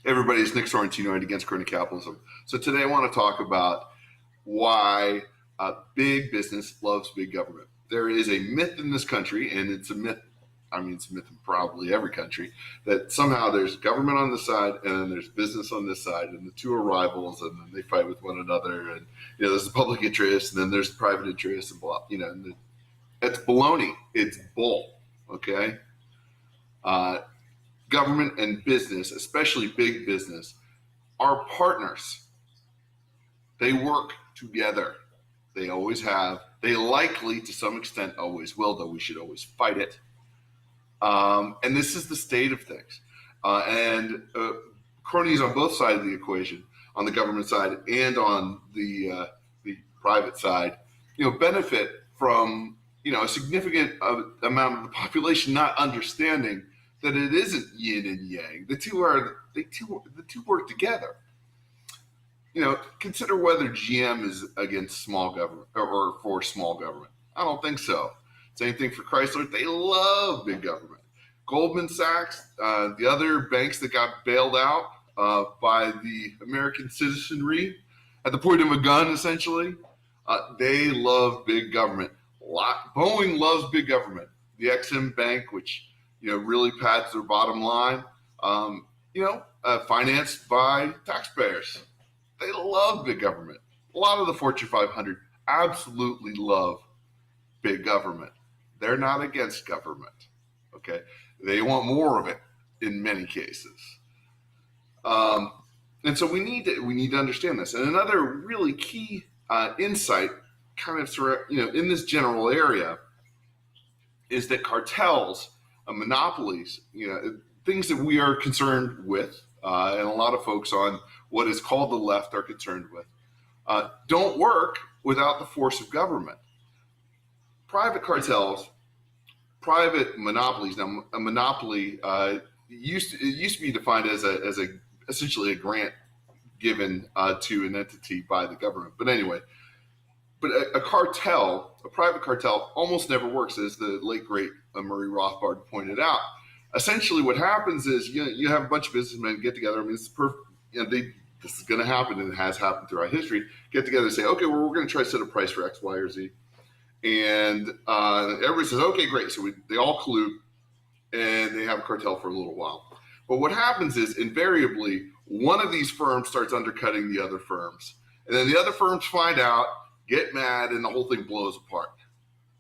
Hey everybody, it's Nick Sorrentino against Crony Capitalism. So today I want to talk about why big business loves big government. There is a myth in this country, and it's a myth, it's a myth in probably every country, that somehow there's government on this side and then there's business on this side, and the two are rivals, and then they fight with one another, and there's the public interest, and then there's the private interest, and blah, and that's baloney. It's bull, okay? Government and business, especially big business, are partners. They work together. They always have. They likely, to some extent, always will, though we should always fight it. And this is the state of things. And cronies on both sides of the equation, on the government side and on the private side, benefit from a significant amount of the population not understanding that it isn't yin and yang. The two work together. Consider whether GM is against small government or for small government. I don't think so. Same thing for Chrysler. They love big government. Goldman Sachs, the other banks that got bailed out by the American citizenry at the point of a gun, essentially, they love big government. Boeing loves big government. The Exim Bank, which really pads their bottom line, financed by taxpayers. They love big government. A lot of the Fortune 500 absolutely love big government. They're not against government, okay? They want more of it in many cases. And so we need to understand this. And another really key insight kind of in this general area is that cartels, monopolies, things that we are concerned with, and a lot of folks on what is called the left are concerned with, don't work without the force of government. Private cartels, private monopolies. Now, a monopoly used to be defined as essentially a grant given to an entity by the government. But anyway, a cartel, a private cartel, almost never works, as the late great Murray Rothbard pointed out. Essentially, what happens is you have a bunch of businessmen get together. This is going to happen, and it has happened throughout history. Get together and say, okay, well, we're going to try to set a price for X, Y, or Z, and everybody says, okay, great. So they all collude, and they have a cartel for a little while. But what happens is invariably one of these firms starts undercutting the other firms, and then the other firms find out, get mad, and the whole thing blows apart.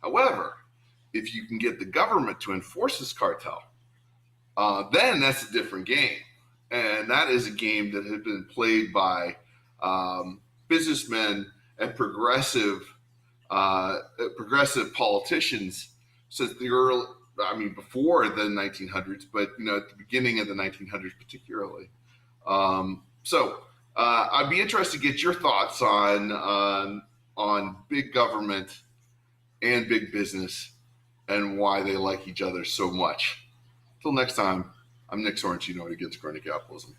However, if you can get the government to enforce this cartel, then that's a different game. And that is a game that has been played by businessmen and progressive politicians since the before the 1900s, but at the beginning of the 1900s particularly. So I'd be interested to get your thoughts on big government and big business and why they like each other so much. Until next time, I'm Nick Sorrentino against Crony Capitalism.